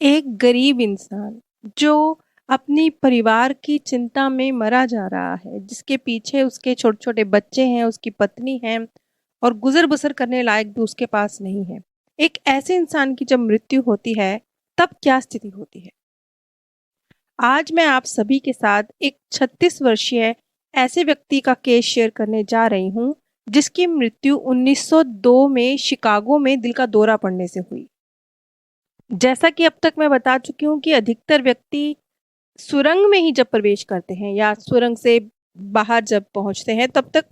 एक गरीब इंसान जो अपनी परिवार की चिंता में मरा जा रहा है, जिसके पीछे उसके छोटे-छोटे बच्चे हैं, उसकी पत्नी है और गुज़र-बसर करने लायक भी उसके पास नहीं है। एक ऐसे इंसान की जब मृत्यु होती है, तब क्या स्थिति होती है? आज मैं आप सभी के साथ एक 36 वर्षीय ऐसे व्यक्ति का केस शेयर करने जा रही हूँ, जिसकी मृत्यु 1902 में शिकागो में दिल का दौरा पड़ने से हुई। जैसा कि अब तक मैं बता चुकी हूँ कि अधिकतर व्यक्ति सुरंग में ही जब प्रवेश करते हैं या सुरंग से बाहर जब पहुंचते हैं, तब तक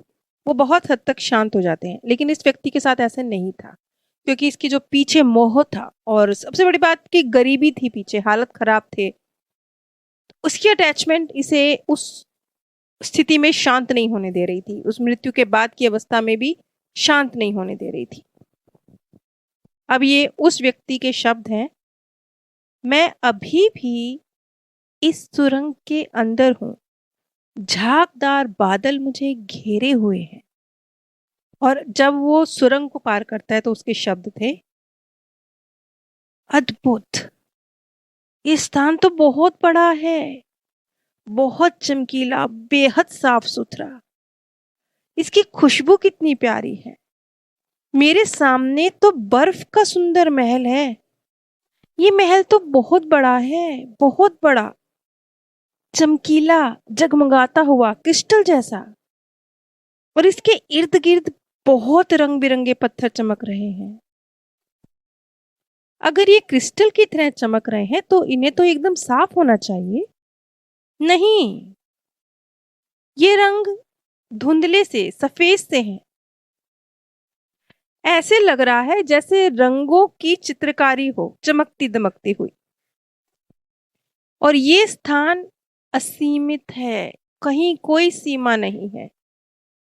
वो बहुत हद तक शांत हो जाते हैं। लेकिन इस व्यक्ति के साथ ऐसा नहीं था, क्योंकि इसकी जो पीछे मोह था और सबसे बड़ी बात कि गरीबी थी, पीछे हालत खराब थे, उसकी अटैचमेंट इसे उस स्थिति में शांत नहीं होने दे रही थी, उस मृत्यु के बाद की अवस्था में भी शांत नहीं होने दे रही थी। अब ये उस व्यक्ति के शब्द हैं, मैं अभी भी इस सुरंग के अंदर हूँ, झागदार बादल मुझे घेरे हुए हैं। और जब वो सुरंग को पार करता है तो उसके शब्द थे, अद्भुत, ये स्थान तो बहुत बड़ा है, बहुत चमकीला, बेहद साफ सुथरा, इसकी खुशबू कितनी प्यारी है। मेरे सामने तो बर्फ का सुंदर महल है, ये महल तो बहुत बड़ा है, बहुत बड़ा, चमकीला, जगमगाता हुआ क्रिस्टल जैसा, और इसके इर्द गिर्द बहुत रंग बिरंगे पत्थर चमक रहे हैं। अगर ये क्रिस्टल की तरह चमक रहे हैं तो इन्हें तो एकदम साफ होना चाहिए। नहीं, ये रंग धुंधले से, सफेद से हैं। ऐसे लग रहा है जैसे रंगों की चित्रकारी हो, चमकती दमकती हुई। और ये स्थान असीमित है, कहीं कोई सीमा नहीं है,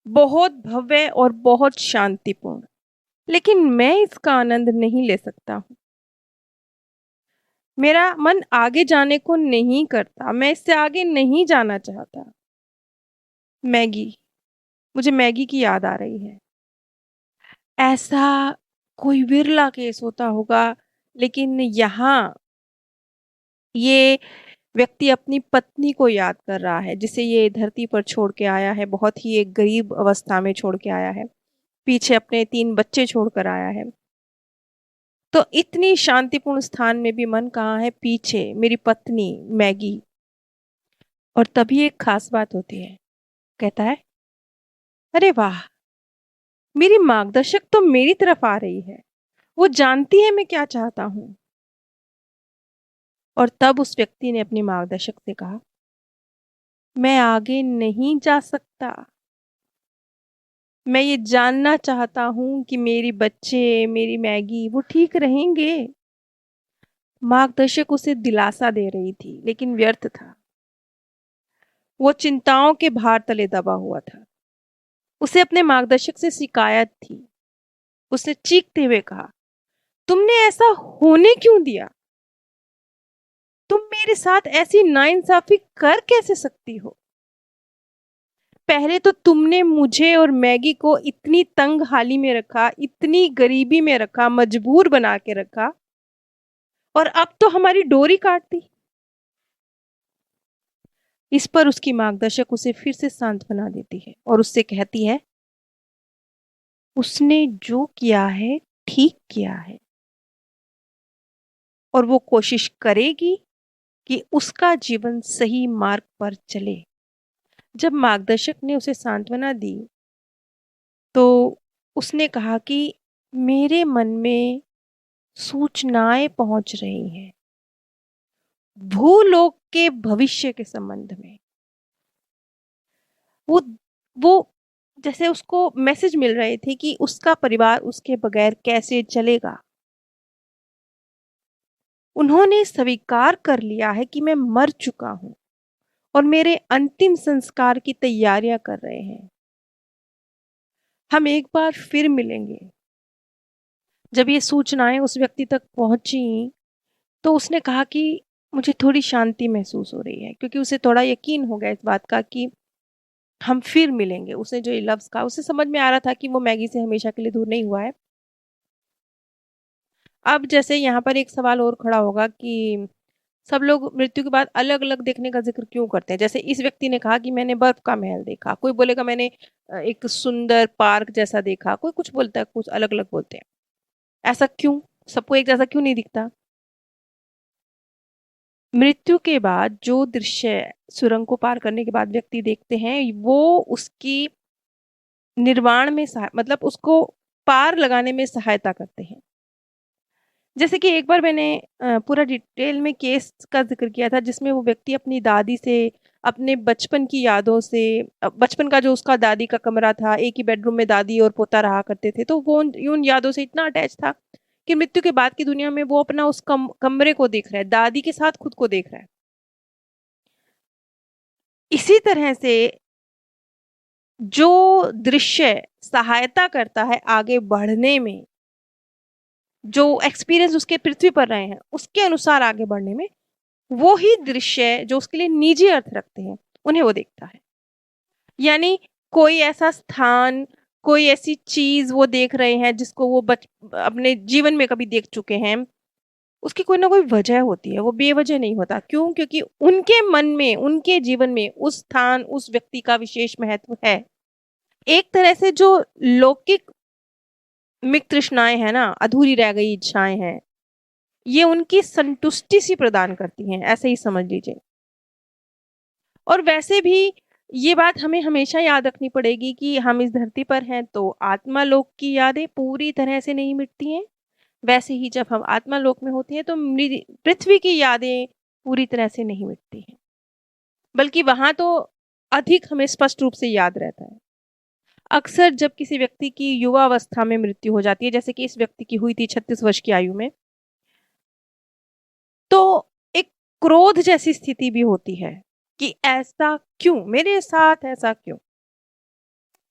बहुत भव्य और बहुत शांतिपूर्ण। लेकिन मैं इसका आनंद नहीं ले सकता हूँ। मेरा मन आगे जाने को नहीं करता, मैं इससे आगे नहीं जाना चाहता। मैगी, मुझे मैगी की याद आ रही है। ऐसा कोई विरला केस होता होगा, लेकिन यहाँ ये व्यक्ति अपनी पत्नी को याद कर रहा है, जिसे ये धरती पर छोड़ के आया है, बहुत ही एक गरीब अवस्था में छोड़ के आया है, पीछे अपने 3 बच्चे छोड़कर आया है। तो इतनी शांतिपूर्ण स्थान में भी मन कहाँ है, पीछे मेरी पत्नी मैगी। और तभी एक खास बात होती है, कहता है, अरे वाह, मेरी मार्गदर्शक तो मेरी तरफ आ रही है, वो जानती है मैं क्या चाहता हूँ। और तब उस व्यक्ति ने अपनी मार्गदर्शक से कहा, मैं आगे नहीं जा सकता, मैं ये जानना चाहता हूँ कि मेरी बच्चे, मेरी मैगी वो ठीक रहेंगे। मार्गदर्शक उसे दिलासा दे रही थी, लेकिन व्यर्थ था। वो चिंताओं के भार तले दबा हुआ था। उसे अपने मार्गदर्शक से शिकायत थी। उसने चीखते हुए कहा, तुमने ऐसा होने क्यों दिया? तुम मेरे साथ ऐसी नाइंसाफी कर कैसे सकती हो? पहले तो तुमने मुझे और मैगी को इतनी तंग हाली में रखा, इतनी गरीबी में रखा, मजबूर बना के रखा, और अब तो हमारी डोरी काट दी। इस पर उसकी मार्गदर्शक उसे फिर से सांत्वना देती है और उससे कहती है, उसने जो किया है ठीक किया है, और वो कोशिश करेगी कि उसका जीवन सही मार्ग पर चले। जब मार्गदर्शक ने उसे सांत्वना दी, तो उसने कहा कि मेरे मन में सूचनाएं पहुंच रही हैं, भूलोक के भविष्य के संबंध में। वो वो जैसे उसको मैसेज मिल रहे थे कि उसका परिवार उसके बगैर कैसे चलेगा। उन्होंने स्वीकार कर लिया है कि मैं मर चुका हूं और मेरे अंतिम संस्कार की तैयारियां कर रहे हैं। हम एक बार फिर मिलेंगे। जब ये सूचनाएं उस व्यक्ति तक पहुंची, तो उसने कहा कि मुझे थोड़ी शांति महसूस हो रही है, क्योंकि उसे थोड़ा यकीन हो गया इस बात का कि हम फिर मिलेंगे। उसने जो ये लफ्ज़ कहा, उसे समझ में आ रहा था कि वो मैगी से हमेशा के लिए दूर नहीं हुआ है। अब जैसे यहाँ पर एक सवाल और खड़ा होगा कि सब लोग मृत्यु के बाद अलग-अलग देखने का ज़िक्र क्यों करते हैं? जैसे इस व्यक्ति ने कहा कि मैंने बर्फ का महल देखा, कोई बोलेगा मैंने एक सुंदर पार्क जैसा देखा, कोई कुछ बोलता है, कुछ अलग-अलग बोलते हैं। ऐसा क्यों? सबको एक जैसा क्यों नहीं दिखता? मृत्यु के बाद जो दृश्य सुरंग को पार करने के बाद व्यक्ति देखते हैं, वो उसकी निर्वाण में मतलब उसको पार लगाने में सहायता करते हैं। जैसे कि एक बार मैंने पूरा डिटेल में केस का ज़िक्र किया था जिसमें वो व्यक्ति अपनी दादी से, अपने बचपन की यादों से बचपन का जो उसका दादी का कमरा था, एक ही बेडरूम में दादी और पोता रहा करते थे, तो वो उन यादों से इतना अटैच था कि मृत्यु के बाद की दुनिया में वो अपना उस कमरे को देख रहा है, दादी के साथ खुद को देख रहा है। इसी तरह से जो दृश्य सहायता करता है आगे बढ़ने में, जो एक्सपीरियंस उसके पृथ्वी पर रहे हैं, उसके अनुसार आगे बढ़ने में, वो ही दृश्य जो उसके लिए निजी अर्थ रखते हैं, उन्हें वो देखता है। यानी कोई ऐसा स्थान, कोई ऐसी चीज़ वो देख रहे हैं जिसको वो अपने जीवन में कभी देख चुके हैं, उसकी कोई ना कोई वजह होती है, वो बेवजह नहीं होता। क्यों? क्योंकि उनके मन में, उनके जीवन में उस स्थान, उस व्यक्ति का विशेष महत्व है। एक तरह से जो लौकिक मिक तृष्णाएँ हैं ना, अधूरी रह गई इच्छाएँ हैं, ये उनकी संतुष्टि सी प्रदान करती हैं, ऐसे ही समझ लीजिए। और वैसे भी ये बात हमें हमेशा याद रखनी पड़ेगी कि हम इस धरती पर हैं तो आत्मा लोक की यादें पूरी तरह से नहीं मिटती हैं। वैसे ही जब हम आत्मा लोक में होते हैं तो पृथ्वी की यादें पूरी तरह से नहीं मिटती हैं। बल्कि वहाँ तो अधिक हमें स्पष्ट रूप से याद रहता है। अक्सर जब किसी व्यक्ति की युवावस्था में मृत्यु हो जाती है, जैसे कि इस व्यक्ति की हुई थी 36 वर्ष की आयु में, तो एक क्रोध जैसी स्थिति भी होती है कि ऐसा क्यों? मेरे साथ ऐसा क्यों?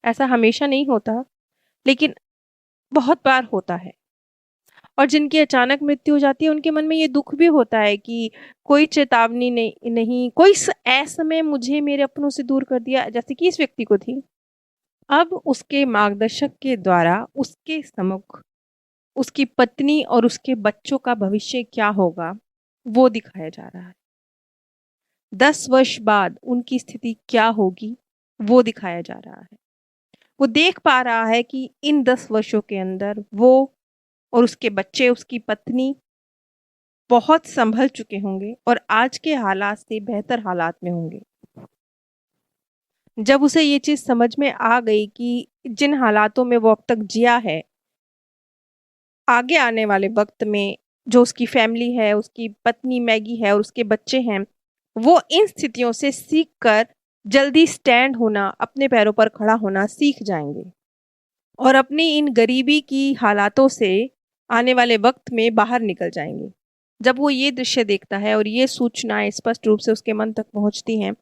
ऐसा हमेशा नहीं होता, लेकिन बहुत बार होता है। और जिनकी अचानक मृत्यु हो जाती है, उनके मन में ये दुःख भी होता है कि कोई चेतावनी नहीं, कोई असमय मुझे मेरे अपनों से दूर कर दिया, जैसे कि इस व्यक्ति को थी। अब उसके मार्गदर्शक के द्वारा उसके सम्मुख उसकी पत्नी और उसके बच्चों का भविष्य क्या होगा, वो दिखाया जा रहा है। 10 वर्ष बाद उनकी स्थिति क्या होगी, वो दिखाया जा रहा है। वो देख पा रहा है कि इन 10 वर्षों के अंदर वो और उसके बच्चे, उसकी पत्नी बहुत संभल चुके होंगे और आज के हालात से बेहतर हालात में होंगे। जब उसे ये चीज़ समझ में आ गई कि जिन हालातों में वो अब तक जिया है, आगे आने वाले वक़्त में जो उसकी फैमिली है, उसकी पत्नी मैगी है और उसके बच्चे हैं, वो इन स्थितियों से सीख कर जल्दी स्टैंड होना, अपने पैरों पर खड़ा होना सीख जाएँगे और अपनी इन गरीबी की हालातों से आने वाले वक़्त में बाहर निकल जाएँगे। जब वो ये दृश्य देखता है और ये सूचनाएँ स्पष्ट रूप से उसके मन तक पहुँचती हैं,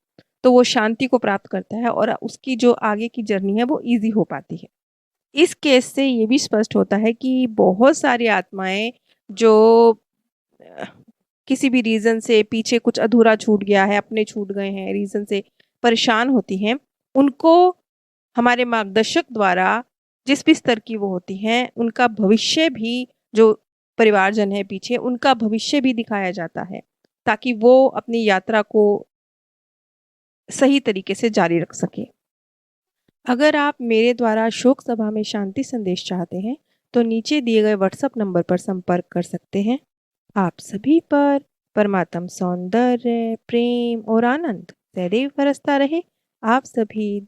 तो वो शांति को प्राप्त करता है और उसकी जो आगे की जर्नी है वो ईज़ी हो पाती है। इस केस से ये भी स्पष्ट होता है कि बहुत सारी आत्माएँ जो अ, किसी भी रीज़न से पीछे कुछ अधूरा छूट गया है, अपने छूट गए हैं रीज़न से परेशान होती हैं, उनको हमारे मार्गदर्शक द्वारा जिस भी स्तर की वो होती हैं, उनका भविष्य भी जो परिवारजन है पीछे, उनका भविष्य भी दिखाया जाता है, ताकि वो अपनी यात्रा को सही तरीके से जारी रख सकें। अगर आप मेरे द्वारा शोक सभा में शांति संदेश चाहते हैं, तो नीचे दिए गए व्हाट्सएप नंबर पर संपर्क कर सकते हैं। आप सभी पर परमात्म सौंदर्य, प्रेम और आनंद सदैव बरसता रहे। आप सभी दिव्य